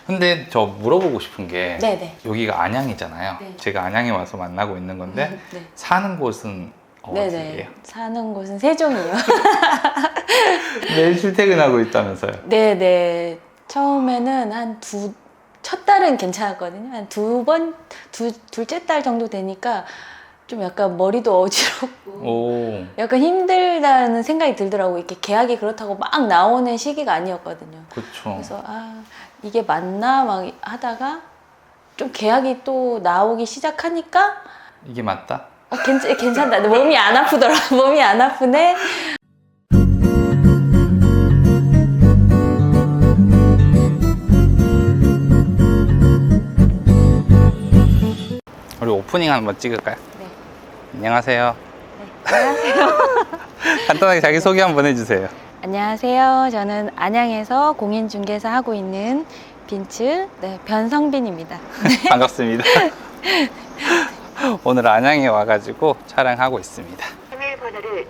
근데 저 물어보고 싶은 게 네네. 여기가 안양이잖아요. 네. 제가 안양에 와서 만나고 있는 건데 네. 사는 곳은 어디예요? 네네. 사는 곳은 세종이요. 매일 출퇴근하고 있다면서요? 네네. 처음에는 첫 달은 괜찮았거든요. 한 둘째 달 정도 되니까 좀 약간 머리도 어지럽고 오, 약간 힘들다는 생각이 들더라고요. 이렇게 계약이 그렇다고 막 나오는 시기가 아니었거든요. 그쵸. 그래서 이게 맞나 막 하다가 좀 계약이 또 나오기 시작하니까 이게 맞다? 괜찮다. 몸이 안 아프더라. 몸이 안 아프네. 우리 오프닝 한번 찍을까요? 네. 안녕하세요. 네. 안녕하세요. 간단하게 자기소개 한번 해주세요. 안녕하세요. 저는 안양에서 공인중개사 하고 있는 빈츠 변성빈입니다. 반갑습니다. 오늘 안양에 와가지고 촬영하고 있습니다. 비밀번호를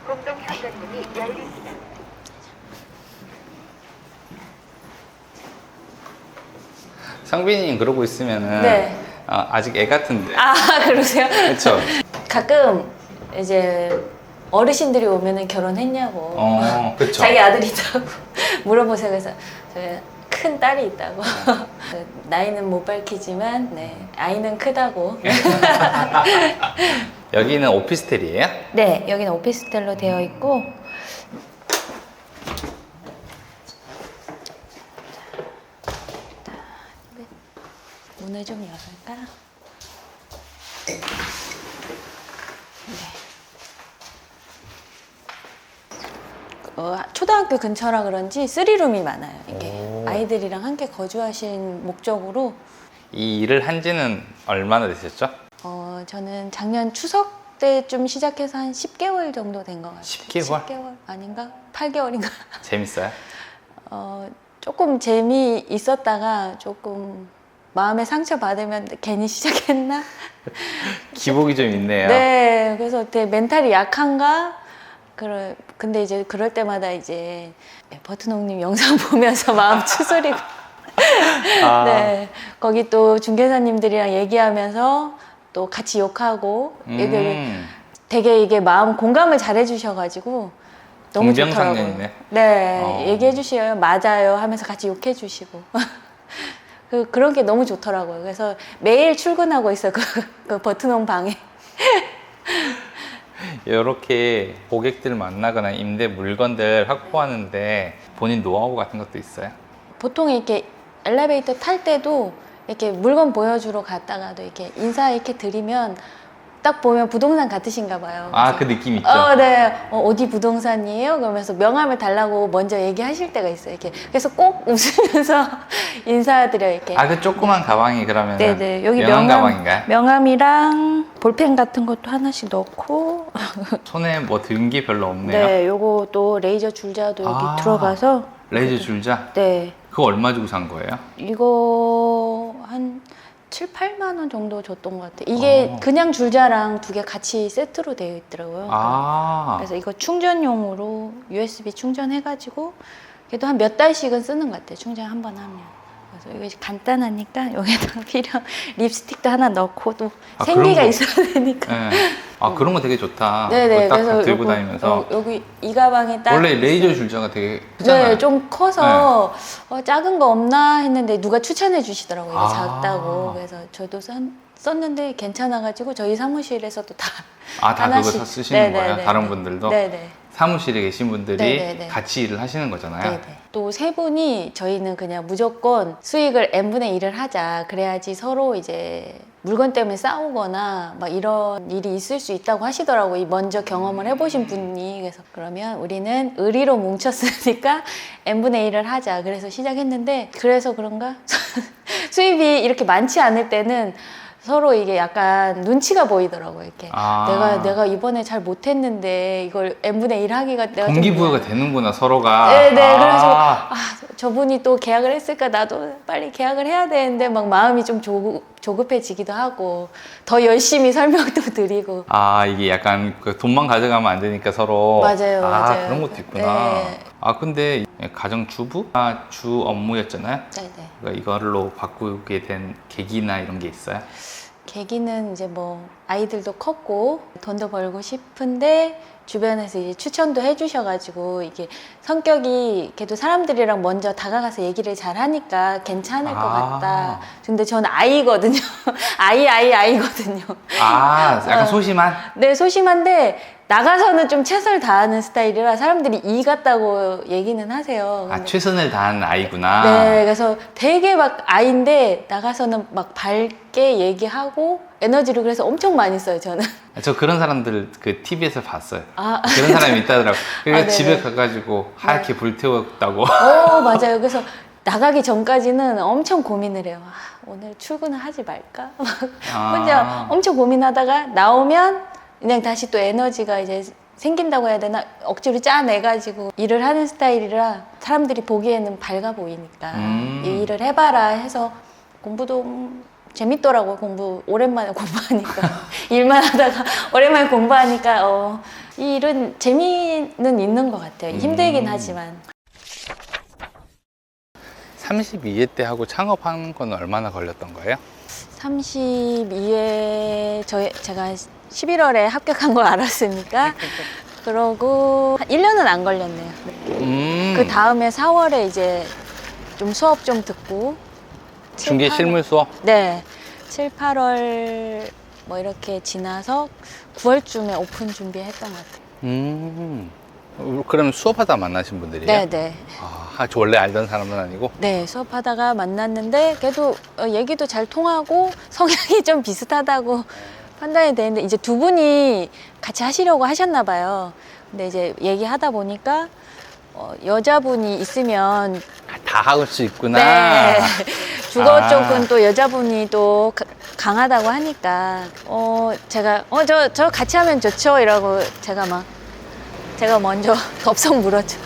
공동 현관문이 열립니다. 성빈이 그러고 있으면은 네. 아직 애 같은데. 그러세요? 그렇죠. 가끔 이제 어르신들이 오면은 결혼했냐고 그렇죠. 자기 아들이 있다고 물어보세요. 그래서 저희 큰 딸이 있다고 나이는 못 밝히지만 아이는 크다고. 여기는 오피스텔이에요? 네, 여기는 오피스텔로 되어 있고 문을 좀 열을까? 초등학교 근처라 그런지 3룸이 많아요. 이게 오. 아이들이랑 함께 거주하신 목적으로 이 일을 한 지는 얼마나 되셨죠? 저는 작년 추석 때좀 시작해서 한 10개월 정도 된 것 같아요. 10개월? 10개월 아닌가? 8개월인가? 재밌어요? 조금 재미있었다가 조금 마음에 상처 받으면 괜히 시작했나? 기복이 좀 있네요. 네, 그래서 되게 멘탈이 약한가? 근데 이제 그럴 때마다 이제 버튼홍님 영상 보면서 마음 추스리고 네, 거기 또 중개사님들이랑 얘기하면서 또 같이 욕하고 되게 이게 마음 공감을 잘 해주셔가지고 너무 좋더라고요. 동병상련이네. 네, 얘기해 주셔요. 맞아요 하면서 같이 욕해 주시고 그런 게 너무 좋더라고요. 그래서 매일 출근하고 있어요. 그 버튼홍 방에. 이렇게 고객들 만나거나 임대 물건들 확보하는데 본인 노하우 같은 것도 있어요? 보통 이렇게 엘리베이터 탈 때도 이렇게 물건 보여주러 갔다가도 이렇게 인사 이렇게 드리면 딱 보면 부동산 같으신가 봐요. 그 느낌 있죠? 네. 어디 부동산이에요? 그러면서 명함을 달라고 먼저 얘기하실 때가 있어요. 이렇게. 그래서 꼭 웃으면서 인사드려요. 이렇게. 그 조그만 가방이 그러면 네네. 여기 명함 가방인가요? 명함이랑 볼펜 같은 것도 하나씩 넣고. 손에 뭐 든 게 별로 없네요. 네, 요거 또 레이저 줄자도 여기 들어가서. 레이저 줄자? 네. 그거 얼마 주고 산 거예요? 이거 한 7, 8만 원 정도 줬던 것 같아요. 이게 그냥 줄자랑 두 개 같이 세트로 되어 있더라고요. 그래서 이거 충전용으로 USB 충전해가지고 그래도 한 몇 달씩은 쓰는 것 같아요. 충전 한 번 하면. 그래서 이거 간단하니까 여기다가 필요한 립스틱도 하나 넣고 또 생기가 있어야 되니까. 네. 그런 거 되게 좋다. 네네. 딱 그래서 들고 다니면서. 여기 이 가방에 딱 원래 레이저 줄자가 되게 크잖아요. 네, 좀 커서 작은 거 없나 했는데 누가 추천해 주시더라고요. 이게 작다고. 그래서 저도 썼는데 괜찮아가지고 저희 사무실에서도 다 다 하나씩. 그거 다 쓰시는 거예요? 네네네. 다른 분들도? 네네. 사무실에 계신 분들이 네네네. 같이 일을 하시는 거잖아요. 네네. 또 세 분이 저희는 그냥 무조건 수익을 n분의 1을 하자. 그래야지 서로 이제 물건 때문에 싸우거나 막 이런 일이 있을 수 있다고 하시더라고요. 이 먼저 경험을 해보신 분이. 그래서 그러면 우리는 의리로 뭉쳤으니까 n분의 1을 하자. 그래서 시작했는데 그래서 그런가? 수입이 이렇게 많지 않을 때는 서로 이게 약간 눈치가 보이더라고요. 이렇게 내가 이번에 잘 못했는데 이걸 n분의 1 하기가 내가 동기부여가 되는구나 서로가. 네네. 그래서 저분이 또 계약을 했을까 나도 빨리 계약을 해야 되는데 막 마음이 좀 조급해지기도 하고 더 열심히 설명도 드리고. 이게 약간 그 돈만 가져가면 안 되니까 서로. 맞아요. 그런 것도 있구나. 네. 아 근데 가정주부가 주 업무였잖아요. 네네. 그러니까 이걸로 바꾸게 된 계기나 이런 게 있어요? 계기는 이제 뭐 아이들도 컸고 돈도 벌고 싶은데 주변에서 이제 추천도 해주셔가지고 이게 성격이 걔도 사람들이랑 먼저 다가가서 얘기를 잘 하니까 괜찮을 것 같다. 근데 저는 아이거든요. 아이거든요. 아 약간 소심한? 네, 소심한데 나가서는 좀 최선을 다하는 스타일이라 사람들이 이 같다고 얘기는 하세요. 아 근데 최선을 다한 아이구나. 네, 그래서 되게 막 아이인데 나가서는 막 밝게 얘기하고 에너지를 그래서 엄청 많이 써요, 저는. 저 그런 사람들 그 TV에서 봤어요. 아, 그런 사람이 있다더라고. 그래서 네네. 집에 가가지고 하얗게 불태웠다고. 맞아요. 그래서 나가기 전까지는 엄청 고민을 해요. 아, 오늘 출근을 하지 말까? 막 혼자 엄청 고민하다가 나오면 그냥 다시 또 에너지가 이제 생긴다고 해야 되나? 억지로 짜내가지고 일을 하는 스타일이라 사람들이 보기에는 밝아 보이니까 이 일을 해봐라 해서 공부도 재밌더라고요. 공부 오랜만에 공부하니까 일만 하다가 오랜만에 공부하니까 이 일은 재미는 있는 것 같아요. 힘들긴 하지만. 32회 때 하고 창업하는 건 얼마나 걸렸던 거예요? 32회 제가 11월에 합격한 걸 알았으니까 그러고 한 1년은 안 걸렸네요. 그 다음에 4월에 이제 좀 수업 좀 듣고 중개 실무 수업? 네. 7, 8월 뭐 이렇게 지나서 9월쯤에 오픈 준비했던 것 같아요. 그럼 수업하다 만나신 분들이에요? 네네. 아, 저 원래 알던 사람은 아니고? 네, 수업하다가 만났는데 걔도 얘기도 잘 통하고 성향이 좀 비슷하다고 판단이 되는데 이제 두 분이 같이 하시려고 하셨나 봐요. 근데 이제 얘기하다 보니까 여자분이 있으면 다 하고 수 있구나. 네. 주거 아. 쪽은 또 여자분이 또 강하다고 하니까 제가 저 같이 하면 좋죠 이러고 제가 먼저 덥석 물었죠.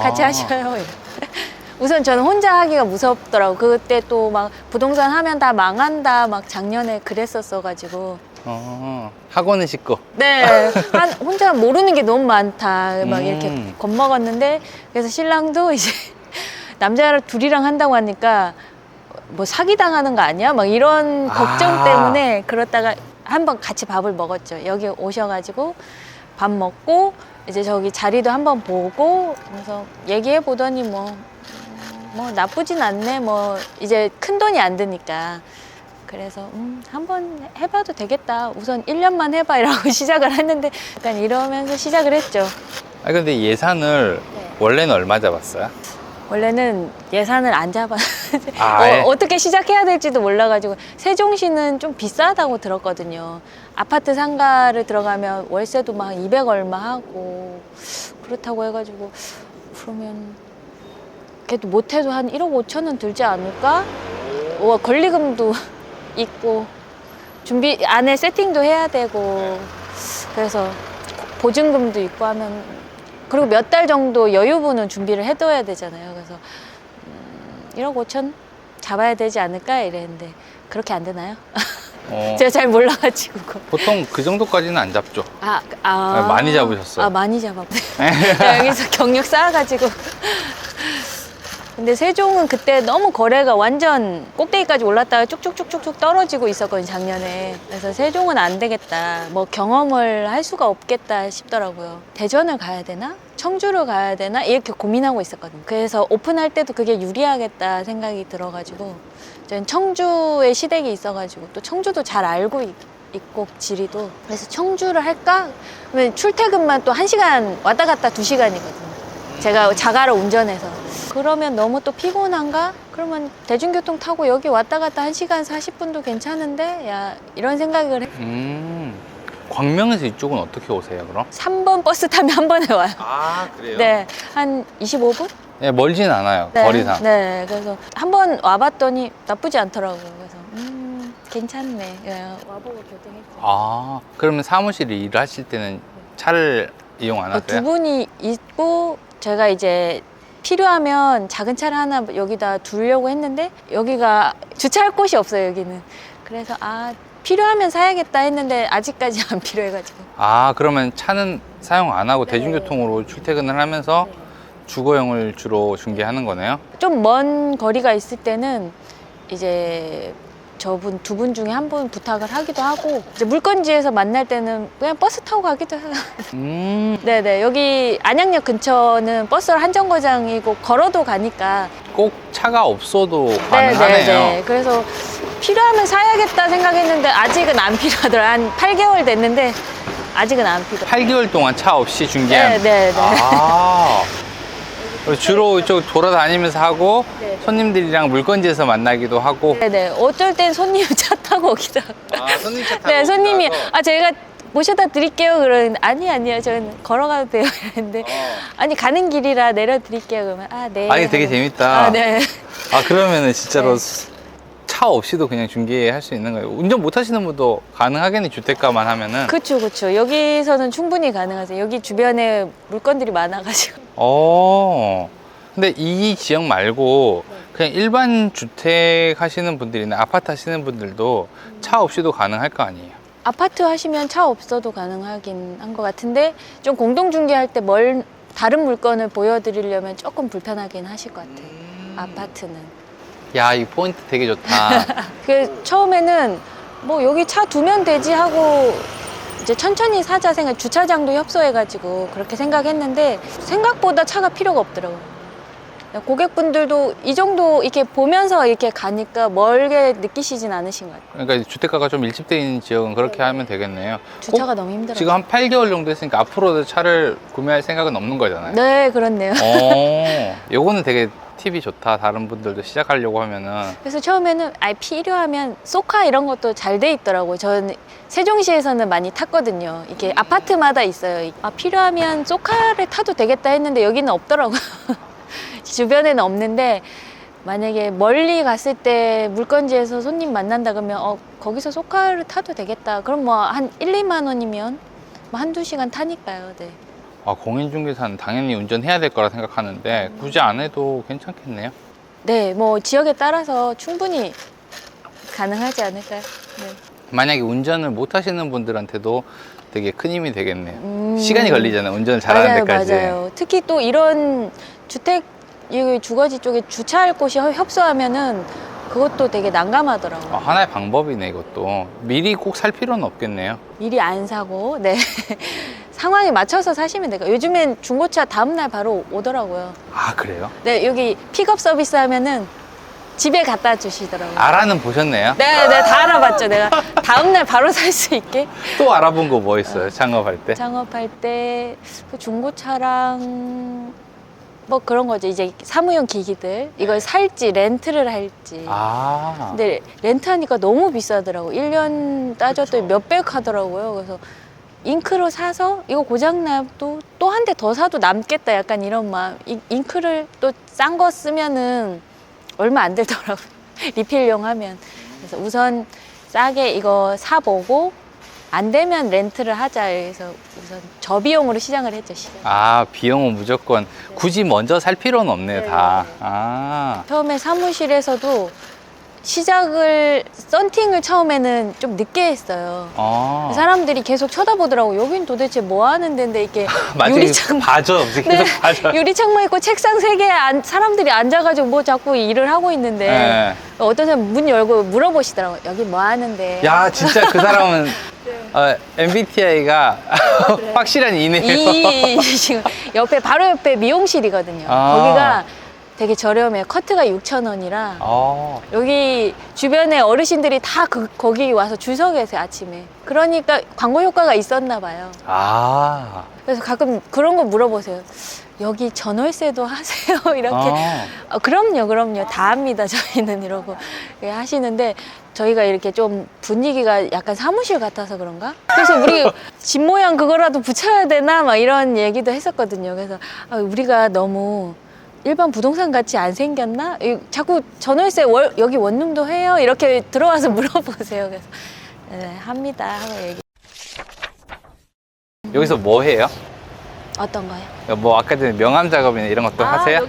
같이 하셔요. 이러고. 우선 저는 혼자 하기가 무섭더라고. 그때 또 막 부동산 하면 다 망한다 막 작년에 그랬었어가지고. 학원은 쉽고. 네, 혼자 모르는 게 너무 많다. 막 이렇게 겁먹었는데, 그래서 신랑도 이제 남자랑 둘이랑 한다고 하니까 뭐 사기당하는 거 아니야? 막 이런 걱정 때문에 그러다가 한번 같이 밥을 먹었죠. 여기 오셔가지고 밥 먹고 이제 저기 자리도 한번 보고 그래서 얘기해 보더니 뭐 나쁘진 않네. 뭐 이제 큰 돈이 안 드니까. 그래서 한번 해봐도 되겠다. 우선 1년만 해봐 이라고 시작을 했는데 약간 이러면서 시작을 했죠. 아 근데 예산을 원래는 얼마 잡았어요? 원래는 예산을 안 잡았는데 예? 어떻게 시작해야 될지도 몰라가지고 세종시는 좀 비싸다고 들었거든요. 아파트 상가를 들어가면 월세도 막 200 얼마 하고 그렇다고 해가지고 그러면 그래도 못해도 한 1억 5천은 들지 않을까? 권리금도 있고 준비 안에 세팅도 해야 되고 그래서 보증금도 있고 하면 그리고 몇 달 정도 여유분은 준비를 해둬야 되잖아요. 그래서 1억 5천 잡아야 되지 않을까 이랬는데 그렇게 안 되나요? 제가 잘 몰라가지고 보통 그 정도까지는 안 잡죠. 많이 잡으셨어요. 많이 잡았네. 여기서 경력 쌓아가지고 근데 세종은 그때 너무 거래가 완전 꼭대기까지 올랐다가 쭉쭉쭉쭉쭉 떨어지고 있었거든요, 작년에. 그래서 세종은 안 되겠다. 뭐 경험을 할 수가 없겠다 싶더라고요. 대전을 가야 되나? 청주를 가야 되나? 이렇게 고민하고 있었거든요. 그래서 오픈할 때도 그게 유리하겠다 생각이 들어가지고 저는 청주에 시댁이 있어가지고 또 청주도 잘 알고 있고 지리도. 그래서 청주를 할까? 그러면 출퇴근만 또 1시간 왔다 갔다 2시간이거든요. 제가 자가를 운전해서. 그러면 너무 또 피곤한가? 그러면 대중교통 타고 여기 왔다 갔다 1시간 40분도 괜찮은데? 야, 이런 생각을 해. 광명에서 이쪽은 어떻게 오세요, 그럼? 3번 버스 타면 한 번에 와요. 아, 그래요? 네, 한 25분? 네, 멀진 않아요, 네, 거리상. 네, 그래서 한 번 와봤더니 나쁘지 않더라고요. 그래서 괜찮네. 네, 와보고 결정했죠. 그러면 사무실에 일을 하실 때는 차를 이용 안 하세요? 두 분이 있고 제가 이제 필요하면 작은 차를 하나 여기다 두려고 했는데 여기가 주차할 곳이 없어요, 여기는. 그래서 필요하면 사야겠다 했는데 아직까지 안 필요해가지고. 그러면 차는 사용 안 하고 네. 대중교통으로 출퇴근을 하면서 주거용을 주로 중개하는 거네요. 좀 먼 거리가 있을 때는 이제 저분 두 분 중에 한 분 부탁을 하기도 하고, 이제 물건지에서 만날 때는 그냥 버스 타고 가기도 해요. 네네, 여기 안양역 근처는 버스를 한 정거장이고 걸어도 가니까. 꼭 차가 없어도 가능하네요. 네네네. 그래서 필요하면 사야겠다 생각했는데 아직은 안 필요하더라. 한 8개월 됐는데 아직은 안 필요해. 8개월 동안 차 없이 중개한. 네네네. 아. 주로 이쪽 돌아다니면서 하고 네. 손님들이랑 물건지에서 만나기도 하고. 네네. 어쩔 땐 손님 차 타고 오기도 하고. 아, 손님 차 타고. 네, 손님이 오기도 하고. 아 제가 모셔다 드릴게요. 그러는데 아니요, 저는 걸어가도 돼요. 이랬는데 아니 가는 길이라 내려드릴게요. 그러면 아 네. 아니 되게 하고. 재밌다. 아 네. 아 그러면은 진짜로 네. 차 없이도 그냥 중개할 수 있는 거예요. 운전 못 하시는 분도 가능하겠네, 주택가만 하면은. 그쵸. 여기서는 충분히 가능하세요. 여기 주변에 물건들이 많아가지고. 근데 이 지역 말고 그냥 일반 주택 하시는 분들이나 아파트 하시는 분들도 차 없이도 가능할 거 아니에요? 아파트 하시면 차 없어도 가능하긴 한 것 같은데 좀 공동 중개할 때 다른 물건을 보여드리려면 조금 불편하긴 하실 것 같아요. 아파트는. 야, 이 포인트 되게 좋다. 그 처음에는 뭐 여기 차 두면 되지 하고 이제 천천히 사자 생각, 주차장도 협소해가지고 그렇게 생각했는데 생각보다 차가 필요가 없더라고요. 고객분들도 이 정도 이렇게 보면서 이렇게 가니까 멀게 느끼시진 않으신 것 같아요. 그러니까 주택가가 좀 밀집되어 있는 지역은 그렇게 하면 되겠네요. 주차가 꼭 너무 힘들어요. 지금 한 8개월 정도 했으니까 앞으로도 차를 구매할 생각은 없는 거잖아요. 네, 그렇네요. 요거는 되게 팁이 좋다. 다른 분들도 시작하려고 하면은. 그래서 처음에는 필요하면 소카 이런 것도 잘 돼 있더라고요. 저는 세종시에서는 많이 탔거든요. 이게 아파트마다 있어요. 필요하면 소카를 타도 되겠다 했는데 여기는 없더라고요. 주변에는 없는데 만약에 멀리 갔을 때 물건지에서 손님 만난다 그러면 거기서 소카를 타도 되겠다. 그럼 뭐 한 1, 2만 원이면 뭐 한두 시간 타니까요. 네. 아, 공인중개사는 당연히 운전해야 될 거라 생각하는데 굳이 안 해도 괜찮겠네요. 네, 뭐 지역에 따라서 충분히 가능하지 않을까요? 네. 만약에 운전을 못 하시는 분들한테도 되게 큰 힘이 되겠네요. 시간이 걸리잖아요. 운전을 맞아요, 잘하는 데까지. 맞아요. 특히 또 이런 주택, 이 주거지 쪽에 주차할 곳이 협소하면은 그것도 되게 난감하더라고요. 하나의 방법이네, 이것도. 미리 꼭 살 필요는 없겠네요. 미리 안 사고, 네. 상황에 맞춰서 사시면 돼요. 요즘엔 중고차 다음날 바로 오더라고요. 아, 그래요? 네, 여기 픽업 서비스 하면은 집에 갖다 주시더라고요. 알아는 보셨네요? 네, 다 알아봤죠. 내가 다음날 바로 살 수 있게. 또 알아본 거 뭐 있어요? 창업할 때? 창업할 때 그 중고차랑 뭐 그런 거죠. 이제 사무용 기기들 이걸 살지 렌트를 할지. 아. 근데 렌트하니까 너무 비싸더라고. 1년 따졌더니 몇백 하더라고요. 그래서 잉크로 사서 이거 고장나도 또 한 대 더 사도 남겠다. 약간 이런 마음. 잉크를 또 싼 거 쓰면은 얼마 안 들더라고요. 리필용 하면. 그래서 우선 싸게 이거 사보고 안 되면 렌트를 하자. 그래서 우선 저비용으로 시작을 했죠. 아, 비용은 무조건 굳이 먼저 살 필요는 없네요, 다. 네. 아. 처음에 사무실에서도 시작을 썬팅을 처음에는 좀 늦게 했어요. 아. 사람들이 계속 쳐다보더라고. 여긴 도대체 뭐 하는 데인데 이렇게 유리창 봐줘. 계속 네, 봐줘. 유리창만 있고 책상 3개 사람들이 앉아가지고 뭐 자꾸 일을 하고 있는데 네. 어떤 사람 문 열고 물어보시더라고요. 여기 뭐 하는데. 야, 진짜 그 사람은 MBTI가 확실한 이네요. 지금 바로 옆에 미용실이거든요. 아. 거기가 되게 저렴해요. 커트가 6,000원이라 아. 여기 주변에 어르신들이 다 거기 와서 줄 서 계세요, 아침에. 그러니까 광고 효과가 있었나 봐요. 아. 그래서 가끔 그런 거 물어보세요. 여기 전월세도 하세요? 이렇게. 그럼요. 다 합니다, 저희는. 이러고 하시는데 저희가 이렇게 좀 분위기가 약간 사무실 같아서 그런가? 그래서 우리 집 모양 그거라도 붙여야 되나? 막 이런 얘기도 했었거든요. 그래서 우리가 너무 일반 부동산 같이 안 생겼나? 자꾸 전월세 여기 원룸도 해요? 이렇게 들어와서 물어보세요. 그래서 네, 합니다 하고 얘기. 여기서 뭐 해요? 어떤 거요? 뭐 아까 전에 명암 작업이나 이런 것도 하세요?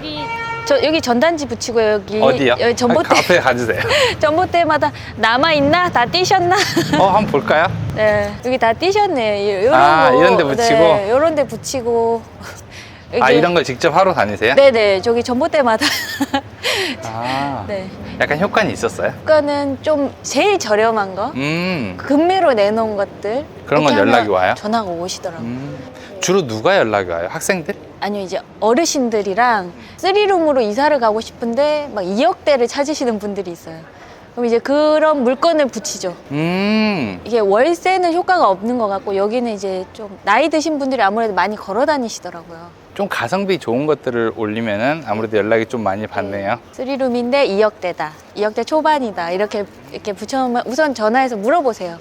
여기 전단지 붙이고 여기 어디요? 여기 전봇대 앞에 가주세요. 전봇대마다 남아 있나? 다 띄셨나? 한번 볼까요? 네, 여기 다 띄셨네. 이런 데 붙이고? 네, 이런 데 붙이고 아, 이런 걸 직접 하러 다니세요? 네네, 저기 전봇대마다. 아, 네. 약간 효과는 있었어요? 그거는 좀 제일 저렴한 거, 금매로 내놓은 것들. 그런 건 이렇게 하면 연락이 와요? 전화가 오시더라고요. 주로 누가 연락이 와요? 학생들? 아니요, 이제 어르신들이랑 3룸으로 이사를 가고 싶은데 막 2억대를 찾으시는 분들이 있어요. 그럼 이제 그런 물건을 붙이죠. 이게 월세는 효과가 없는 것 같고, 여기는 이제 좀 나이 드신 분들이 아무래도 많이 걸어 다니시더라고요. 좀 가성비 좋은 것들을 올리면은 아무래도 연락이 좀 많이 받네요. 3룸인데 2억대다. 2억대 초반이다. 이렇게 붙여놓으면 우선 전화해서 물어보세요.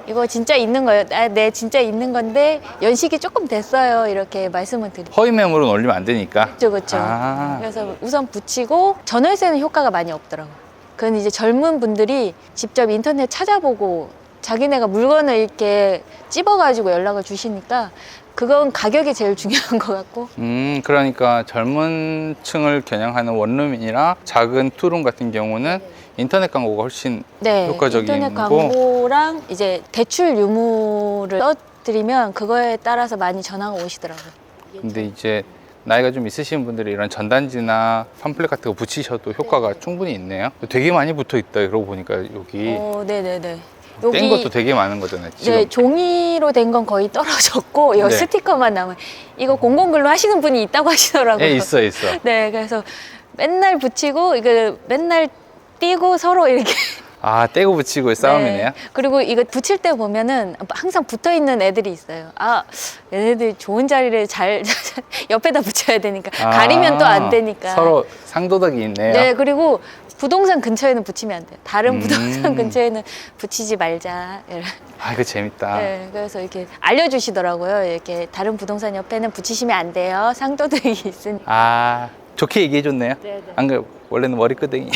이거 진짜 있는 거예요? 아, 네, 진짜 있는 건데 연식이 조금 됐어요. 이렇게 말씀을 드리죠. 허위 매물은 올리면 안 되니까. 그렇죠. 아. 그래서 우선 붙이고, 전월세는 효과가 많이 없더라고요. 그건 이제 젊은 분들이 직접 인터넷 찾아보고 자기네가 물건을 이렇게 찝어가지고 연락을 주시니까 그건 가격이 제일 중요한 것 같고. 그러니까 젊은 층을 겨냥하는 원룸이나 작은 투룸 같은 경우는 인터넷 광고가 훨씬 네, 효과적이고. 인터넷 광고랑 이제 대출 유무를 써드리면 그거에 따라서 많이 전화가 오시더라고요. 근데 이제 나이가 좀 있으신 분들이 이런 전단지나 팜플렛 같은 거 붙이셔도 효과가 충분히 있네요. 되게 많이 붙어 있다. 그러고 보니까 여기 네네네. 뗀 것도 되게 많은 거잖아요. 지금. 네, 종이로 된 건 거의 떨어졌고, 여 네. 스티커만 남은. 이거 공공글로 하시는 분이 있다고 하시더라고요. 예, 있어. 네, 그래서 맨날 붙이고, 이거 맨날 띄고 서로 이렇게. 아, 떼고 붙이고 싸움이네요. 네. 그리고 이거 붙일 때 보면은 항상 붙어 있는 애들이 있어요. 아, 얘네들 좋은 자리를 잘 옆에다 붙여야 되니까. 아, 가리면 또 안 되니까. 서로 상도덕이 있네요. 네, 그리고 부동산 근처에는 붙이면 안 돼요. 다른 부동산 근처에는 붙이지 말자. 아, 이거 재밌다. 네, 그래서 이렇게 알려주시더라고요. 이렇게 다른 부동산 옆에는 붙이시면 안 돼요. 상도덕이 있으니. 아, 좋게 얘기해줬네요. 네, 네. 안 그래, 원래는 머리끄댕이.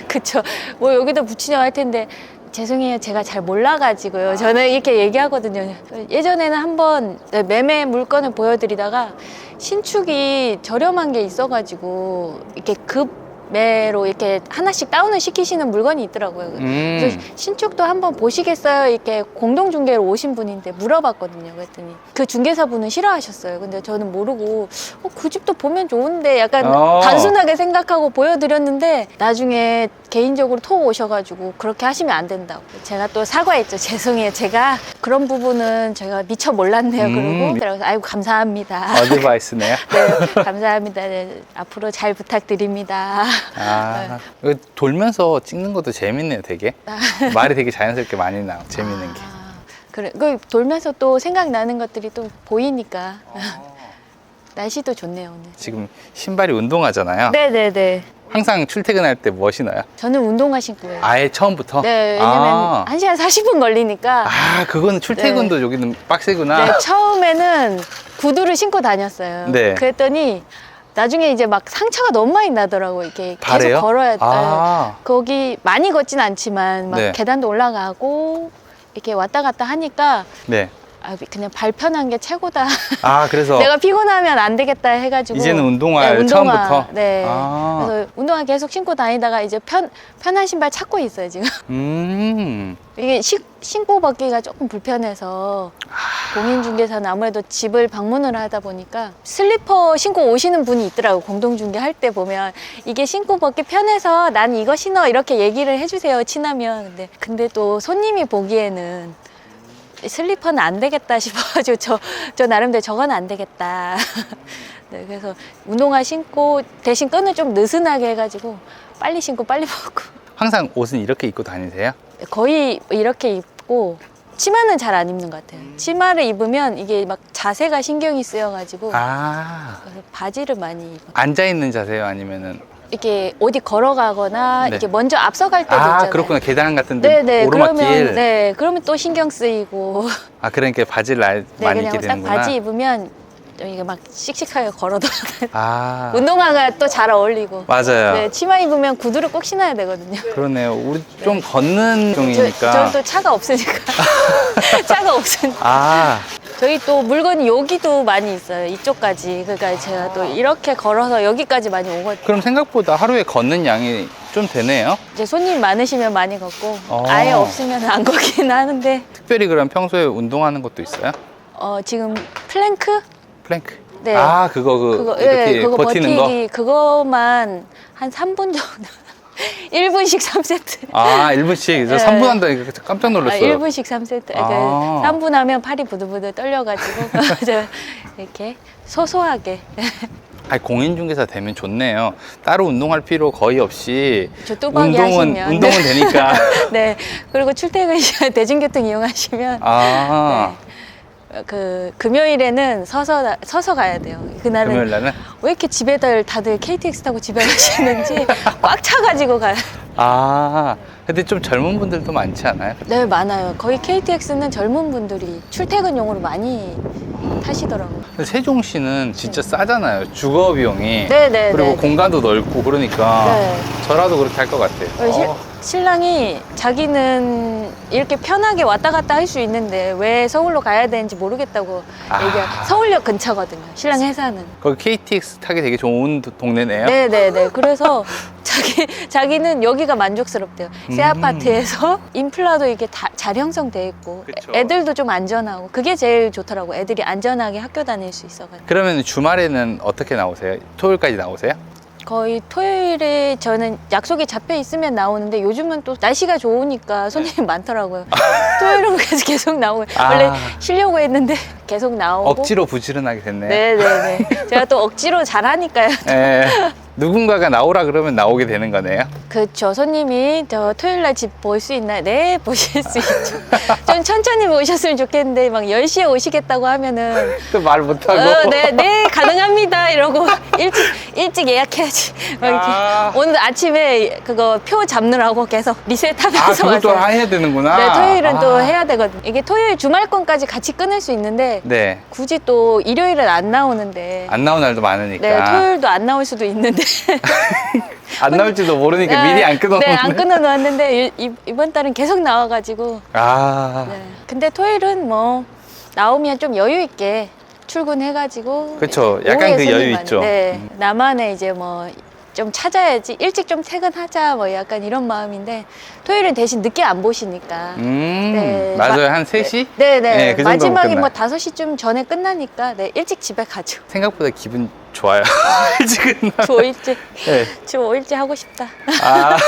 그쵸. 뭐 여기다 붙이냐고 할 텐데, 죄송해요. 제가 잘 몰라가지고요. 저는 이렇게 얘기하거든요. 예전에는 한번 매매 물건을 보여드리다가 신축이 저렴한 게 있어가지고 이렇게 급매로 이렇게 하나씩 다운을 시키시는 물건이 있더라고요. 그래서 신축도 한번 보시겠어요? 이렇게 공동중개로 오신 분인데 물어봤거든요. 그랬더니 그 중개사분은 싫어하셨어요. 근데 저는 모르고 그 집도 보면 좋은데 약간 단순하게 생각하고 보여드렸는데, 나중에 개인적으로 톡 오셔가지고 그렇게 하시면 안 된다고. 제가 또 사과했죠. 죄송해요. 제가 그런 부분은 제가 미처 몰랐네요. 그러고 그래서 아이고 감사합니다. 어드바이스네요. 네, 감사합니다. 네, 앞으로 잘 부탁드립니다. 아, 이거 돌면서 찍는 것도 재밌네요, 되게. 말이 되게 자연스럽게 많이 나와, 재밌는 게. 그래, 그 돌면서 또 생각나는 것들이 또 보이니까. 날씨도 좋네요, 오늘. 지금 신발이 운동화잖아요. 네네네. 항상 출퇴근할 때 뭐 신어요? 저는 운동화 신고 해요. 아예 처음부터? 네, 왜냐면 1시간 40분 걸리니까. 아, 그거는 출퇴근도 여기는 빡세구나. 네, 처음에는 구두를 신고 다녔어요. 네. 그랬더니 나중에 이제 막 상처가 너무 많이 나더라고요. 이렇게 발에요? 계속 걸어야 돼. 아. 거기 많이 걷진 않지만 막 네. 계단도 올라가고 이렇게 왔다 갔다 하니까 네. 그냥 발 편한 게 최고다. 아, 그래서 내가 피곤하면 안 되겠다 해가지고. 이제는 운동화를 운동화. 처음부터? 네. 아. 그래서 운동화 계속 신고 다니다가 이제 편한 신발 찾고 있어요, 지금. 이게 신고 벗기가 조금 불편해서 공인중개사는 아무래도 집을 방문을 하다 보니까 슬리퍼 신고 오시는 분이 있더라고요. 공동중개 할 때 보면 이게 신고 벗기 편해서 난 이거 신어 이렇게 얘기를 해주세요, 친하면. 근데 또 손님이 보기에는 슬리퍼는 안 되겠다 싶어가지고 저 나름대로 저건 안 되겠다. 네, 그래서 운동화 신고 대신 끈을 좀 느슨하게 해가지고 빨리 신고 빨리 벗고. 항상 옷은 이렇게 입고 다니세요? 거의 이렇게 입고 치마는 잘 안 입는 것 같아요. 치마를 입으면 이게 막 자세가 신경이 쓰여가지고 아, 그래서 바지를 많이 입어요. 앉아있는 자세요? 아니면은? 이렇게 어디 걸어가거나 네. 이렇게 먼저 앞서갈 때도 아, 있잖아요. 그렇구나. 계단 같은 데 네네. 오르막길. 그러면 또 신경 쓰이고. 아, 그러니까 바지를 네, 많이 그냥 입게 딱 되는구나. 바지 입으면 좀 이게 막 씩씩하게 걸어도 아, 운동화가 또 잘 어울리고. 맞아요. 네, 치마 입으면 구두를 꼭 신어야 되거든요. 그러네요. 우리 좀 걷는 종이니까. 저는 또 차가 없으니까. 차가 없으니까. 아, 저희 또 물건이 여기도 많이 있어요. 이쪽까지. 그러니까 제가 또 이렇게 걸어서 여기까지 많이 오거든요. 그럼 생각보다 하루에 걷는 양이 좀 되네요. 이제 손님 많으시면 많이 걷고 어. 아예 없으면 안 걷긴 하는데 특별히 그럼 평소에 운동하는 것도 있어요? 지금 플랭크? 플랭크. 네. 아, 그거 이렇게 그거 버티는 거. 버티기 그거만 한 3분 정도. 1분씩 3세트. 아, 1분씩. 저 네. 3분 한다니까 깜짝 놀랐어요. 1분씩 3세트. 아. 3분 하면 팔이 부들부들 떨려가지고 이렇게 소소하게. 아니, 공인중개사 되면 좋네요. 따로 운동할 필요 거의 없이 저 뚜벅이 하시면. 운동은 되니까. 네. 그리고 출퇴근 시간 대중교통 이용하시면 아, 그 금요일에는 서서 가야 돼요. 그날은 금요일 날은? 왜 이렇게 집에들 다들 KTX 타고 집에 가시는지 꽉 차가지고 가요. 아, 근데 좀 젊은 분들도 많지 않아요? 네, 많아요. 거의 KTX는 젊은 분들이 출퇴근용으로 많이 타시더라고요. 근데 세종시는 진짜 싸잖아요. 주거 비용이. 네, 네, 그리고 네. 공간도 넓고 그러니까 네. 저라도 그렇게 할 것 같아요. 신랑이 자기는 이렇게 편하게 왔다 갔다 할 수 있는데 왜 서울로 가야 되는지 모르겠다고 얘기해요. 서울역 근처거든요. 신랑 회사는. 거기 KTX 타기 되게 좋은 동네네요. 네네네. 그래서 자기는 여기가 만족스럽대요. 새 아파트에서 인플라도 이게 다 잘 형성돼 있고 그쵸. 애들도 좀 안전하고 그게 제일 좋더라고. 애들이 안전하게 학교 다닐 수 있어가지고. 그러면 주말에는 어떻게 나오세요? 토요일까지 나오세요? 거의 토요일에 저는 약속이 잡혀 있으면 나오는데 요즘은 또 날씨가 좋으니까 손님이 많더라고요. 토요일은 계속 나오고 아. 원래 쉬려고 했는데 계속 나오고. 억지로 부지런하게 됐네요. 네네네. 제가 또 억지로 잘하니까요. 네. 누군가가 나오라 그러면 나오게 되는 거네요. 그렇죠. 손님이 저 토요일 날 집 볼 수 있나요? 네, 보실 수 있죠. 좀 천천히 오셨으면 좋겠는데 막 10시에 오시겠다고 하면은 또 말 못하고. 네, 가능합니다. 이러고 일찍 예약해야지. 막 이렇게. 아. 오늘 아침에 그거 표 잡느라고 계속 리셋하면서 아, 그것도 왔어요. 해야 되는구나. 네, 토요일은 또 아. 해야 되거든요. 이게 토요일 주말권까지 같이 끊을 수 있는데 네. 굳이 또 일요일은 안 나오는데 안 나온 날도 많으니까. 네, 토요일도 안 나올 수도 있는데 안 나올지도 모르니까 미리 안 끊어놓네. 네, 안 끊어놓았는데 이번 달은 계속 나와가지고 아. 네. 근데 토요일은 뭐 나오면 좀 여유 있게 출근해가지고 그쵸. 이제 약간 오후에 그 손님 여유 많이- 있죠. 네, 나만의 이제 뭐 좀 찾아야지 일찍 좀 퇴근하자 뭐 약간 이런 마음인데 토요일은 대신 늦게 안 보시니까 네, 맞아요. 한 3시? 네네 그 정도면 마지막이 끝나요. 뭐 5시쯤 전에 끝나니까 네, 일찍 집에 가죠. 생각보다 기분 좋아요. 지금. 주 5일째 네. 주 5일째 하고 싶다. 아.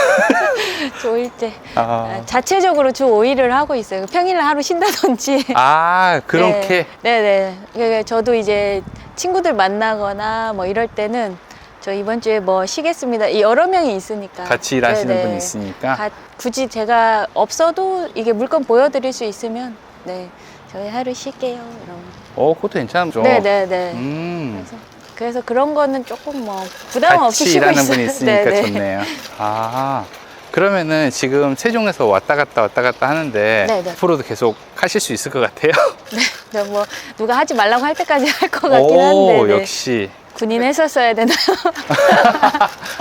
주 5일째 아. 자체적으로 주 5일을 하고 있어요. 평일날 하루 쉰다든지. 아, 그렇게. 네네. 그러니까 저도 이제 친구들 만나거나 뭐 이럴 때는 저 이번 주에 뭐 쉬겠습니다. 여러 명이 있으니까. 같이 일하시는 네네. 분이 있으니까. 굳이 제가 없어도 이게 물건 보여드릴 수 있으면 네 저희 하루 쉴게요. 이러면. 그것도 괜찮죠. 네네네. 그래서 그런 거는 조금 뭐 부담 없이 같이 쉬고 일하는 있어요. 분이 있으니까 네네. 좋네요. 아. 그러면은 지금 세종에서 왔다 갔다 하는데 네네. 앞으로도 계속 하실 수 있을 것 같아요. 네, 뭐 누가 하지 말라고 할 때까지 할 것 같긴 한데. 네. 역시. 군인 했었어야 되나요?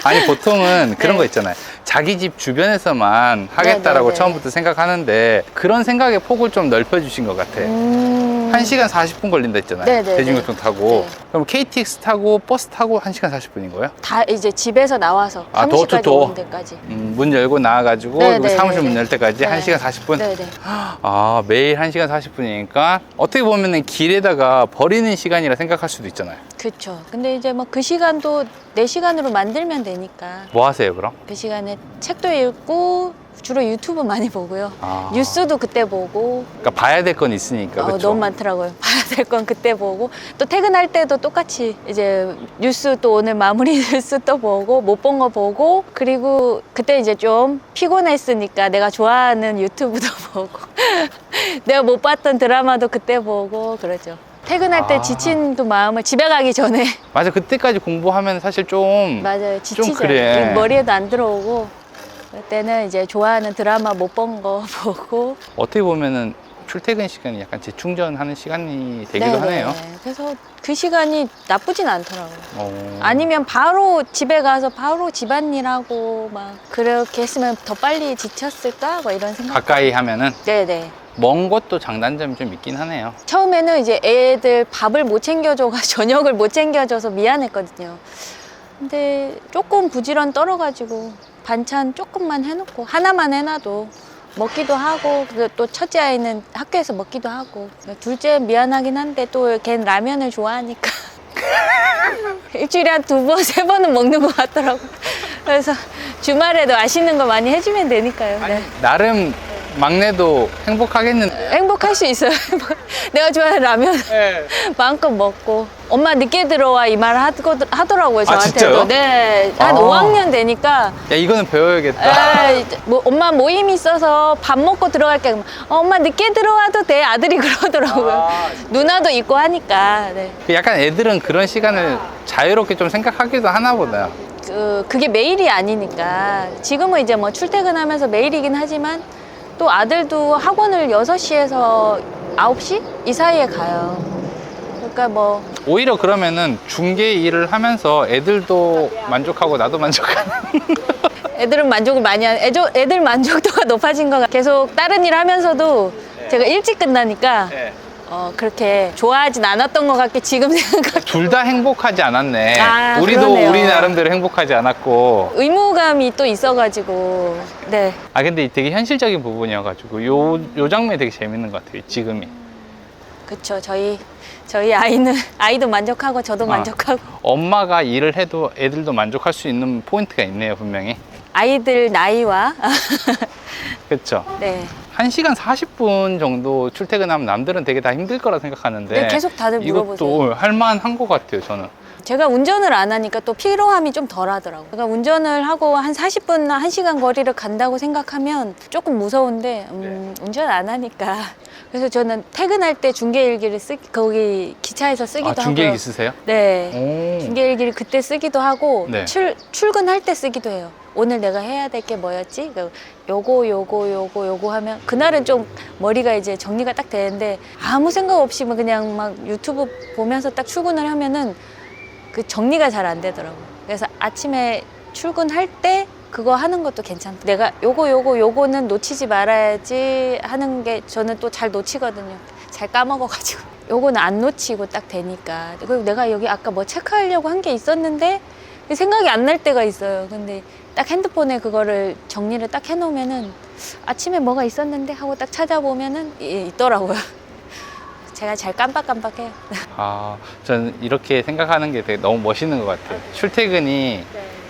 아니, 보통은 그런 네. 거 있잖아요. 자기 집 주변에서만 하겠다라고 네, 네, 네. 처음부터 생각하는데 그런 생각의 폭을 좀 넓혀주신 것 같아. 1시간 40분 걸린다 했잖아요. 네, 네, 대중교통 네. 타고. 네. 그럼 KTX 타고 버스 타고 1시간 40분인 거예요? 다 이제 집에서 나와서 아, 사무실까지 도어 투 오는 데까지. 문 열고 나와가지고 네, 네, 사무실 네, 문 네. 열 때까지 네. 1시간 40분? 네네. 아, 매일 1시간 40분이니까 어떻게 보면은 길에다가 버리는 시간이라 생각할 수도 있잖아요. 그렇죠. 근데 이제 뭐 그 시간도 내 시간으로 만들면 되니까 뭐 하세요, 그럼? 그 시간에 책도 읽고 주로 유튜브 많이 보고요. 아. 뉴스도 그때 보고. 그러니까 봐야 될 건 있으니까. 그렇죠? 너무 많더라고요. 봐야 될 건 그때 보고 또 퇴근할 때도 똑같이 이제 뉴스 또 오늘 마무리 뉴스 또 보고 못 본 거 보고 그리고 그때 이제 좀 피곤했으니까 내가 좋아하는 유튜브도 보고 내가 못 봤던 드라마도 그때 보고 그러죠. 퇴근할 때 아. 지친 또 마음을 집에 가기 전에 맞아, 그때까지 공부하면 사실 좀 맞아요. 지치죠. 그래. 머리에도 안 들어오고 그때는 이제 좋아하는 드라마 못 본 거 보고 어떻게 보면은 출퇴근 시간이 약간 재충전하는 시간이 되기도 네네. 하네요. 그래서 그 시간이 나쁘진 않더라고요. 어. 아니면 바로 집에 가서 바로 집안일하고 막 그렇게 했으면 더 빨리 지쳤을까? 뭐 이런 생각. 가까이 하면은 네네. 먼 것도 장단점이 좀 있긴 하네요. 처음에는 이제 애들 밥을 못 챙겨줘가 저녁을 못 챙겨줘서 미안했거든요. 근데 조금 부지런 떨어가지고 반찬 조금만 해놓고 하나만 해놔도 먹기도 하고 그리고 또 첫째 아이는 학교에서 먹기도 하고 둘째 미안하긴 한데 또 걔는 라면을 좋아하니까 일주일에 한 2번, 3번은 먹는 것 같더라고. 그래서 주말에도 맛있는 거 많이 해주면 되니까요. 네. 나름 막내도 행복하겠는데. 행복할 수 있어요. 내가 좋아하는 라면 마음껏 먹고. 엄마 늦게 들어와 이 말을 하더라고요, 저한테도. 진짜요? 네, 한 아. 5학년 되니까. 야, 이거는 배워야겠다. 에이, 뭐 엄마 모임이 있어서 밥 먹고 들어갈게. 엄마 늦게 들어와도 돼. 아들이 그러더라고요. 누나도 있고 하니까. 네. 약간 애들은 그런 시간을 자유롭게 좀 생각하기도 하나 보다. 그게 매일이 아니니까. 지금은 이제 뭐 출퇴근하면서 매일이긴 하지만 또 아들도 학원을 6시에서 9시? 이 사이에 가요. 그러니까 뭐 오히려 그러면은 중개 일을 하면서 애들도 만족하고 나도 만족하는. 애들은 만족을 많이 애들 만족도가 높아진 것 같아요. 계속 다른 일 하면서도 제가 일찍 끝나니까 그렇게 좋아하진 않았던 것 같게 지금 생각하면 둘 다 행복하지 않았네. 아, 우리도 그러네요. 우리 나름대로 행복하지 않았고. 의무감이 또 있어가지고 네. 아, 근데 되게 현실적인 부분이어가지고 요 장면이 되게 재밌는 것 같아요, 지금이. 그쵸. 저희 아이도 만족하고 저도 만족하고 엄마가 일을 해도 애들도 만족할 수 있는 포인트가 있네요, 분명히. 아이들 나이와 그렇죠. 네. 1시간 40분 정도 출퇴근하면 남들은 되게 다 힘들 거라 생각하는데 네, 계속 다들 물어보세요. 이것도 할만한 것 같아요, 저는. 제가 운전을 안 하니까 또 피로함이 좀 덜하더라고요. 그러니까 운전을 하고 한 40분이나 1시간 거리를 간다고 생각하면 조금 무서운데 운전 안 하니까. 그래서 저는 퇴근할 때 중개일기를 거기 기차에서 쓰기도 하고요. 중개일기 쓰세요? 네. 오. 중개일기를 그때 쓰기도 하고 네. 출근할 때 쓰기도 해요. 오늘 내가 해야 될 게 뭐였지? 요거 하면 그날은 좀 머리가 이제 정리가 딱 되는데 아무 생각 없이 그냥 막 유튜브 보면서 딱 출근을 하면은 그 정리가 잘 안 되더라고요. 그래서 아침에 출근할 때 그거 하는 것도 괜찮다. 내가 요거는 놓치지 말아야지 하는 게 저는 또 잘 놓치거든요. 잘 까먹어가지고. 요거는 안 놓치고 딱 되니까. 그리고 내가 여기 아까 뭐 체크하려고 한 게 있었는데 생각이 안 날 때가 있어요. 근데 딱 핸드폰에 그거를 정리를 딱 해놓으면은 아침에 뭐가 있었는데 하고 딱 찾아보면은 있더라고요. 제가 잘 깜빡깜빡해요. 아, 저는 이렇게 생각하는 게 되게 너무 멋있는 것 같아요. 출퇴근이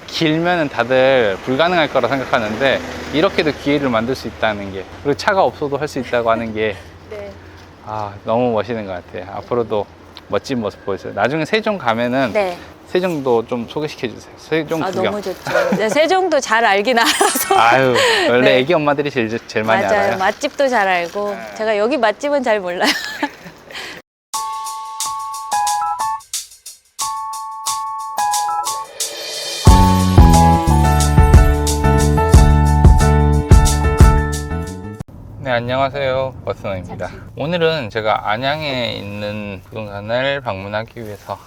길면은 다들 불가능할 거라 생각하는데 이렇게도 기회를 만들 수 있다는 게, 그리고 차가 없어도 할 수 있다고 하는 게 네. 너무 멋있는 것 같아요. 앞으로도 멋진 모습 보여주세요. 나중에 세종 가면은 네. 세종도 좀 소개시켜 주세요. 세종 구경. 너무 좋죠. 네, 세종도 잘 알긴 알아서. 아유, 원래 네. 애기 엄마들이 제일 많이 맞아요. 알아요. 맛집도 잘 알고. 제가 여기 맛집은 잘 몰라요. 네, 안녕하세요. 버스너입니다. 오늘은 제가 안양에 있는 부동산을 방문하기 위해서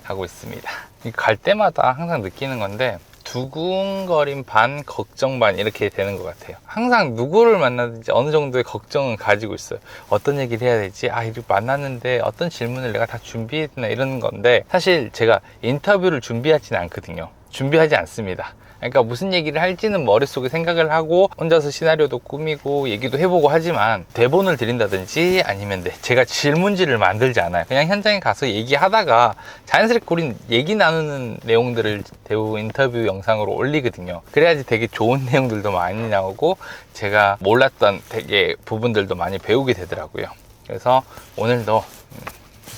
가고 있습니다. 갈 때마다 항상 느끼는 건데 두근거림 반, 걱정 반 이렇게 되는 것 같아요. 항상 누구를 만나든지 어느 정도의 걱정은 가지고 있어요. 어떤 얘기를 해야 되지? 이렇게 만났는데 어떤 질문을 내가 다 준비했나 이런 건데 사실 제가 인터뷰를 준비하지는 않거든요. 준비하지 않습니다. 그러니까 무슨 얘기를 할지는 머릿속에 생각을 하고 혼자서 시나리오도 꾸미고 얘기도 해보고 하지만 대본을 드린다든지 아니면 제가 질문지를 만들지 않아요. 그냥 현장에 가서 얘기하다가 자연스럽게 우린 얘기 나누는 내용들을 대부분 인터뷰 영상으로 올리거든요. 그래야지 되게 좋은 내용들도 많이 나오고 제가 몰랐던 되게 부분들도 많이 배우게 되더라고요. 그래서 오늘도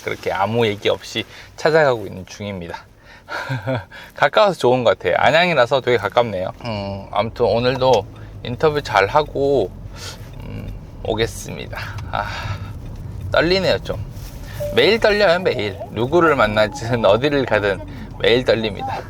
그렇게 아무 얘기 없이 찾아가고 있는 중입니다. 가까워서 좋은 것 같아요. 안양이라서 되게 가깝네요. 아무튼 오늘도 인터뷰 잘 하고 오겠습니다. 떨리네요 좀. 매일 떨려요. 매일 누구를 만나든 어디를 가든 매일 떨립니다.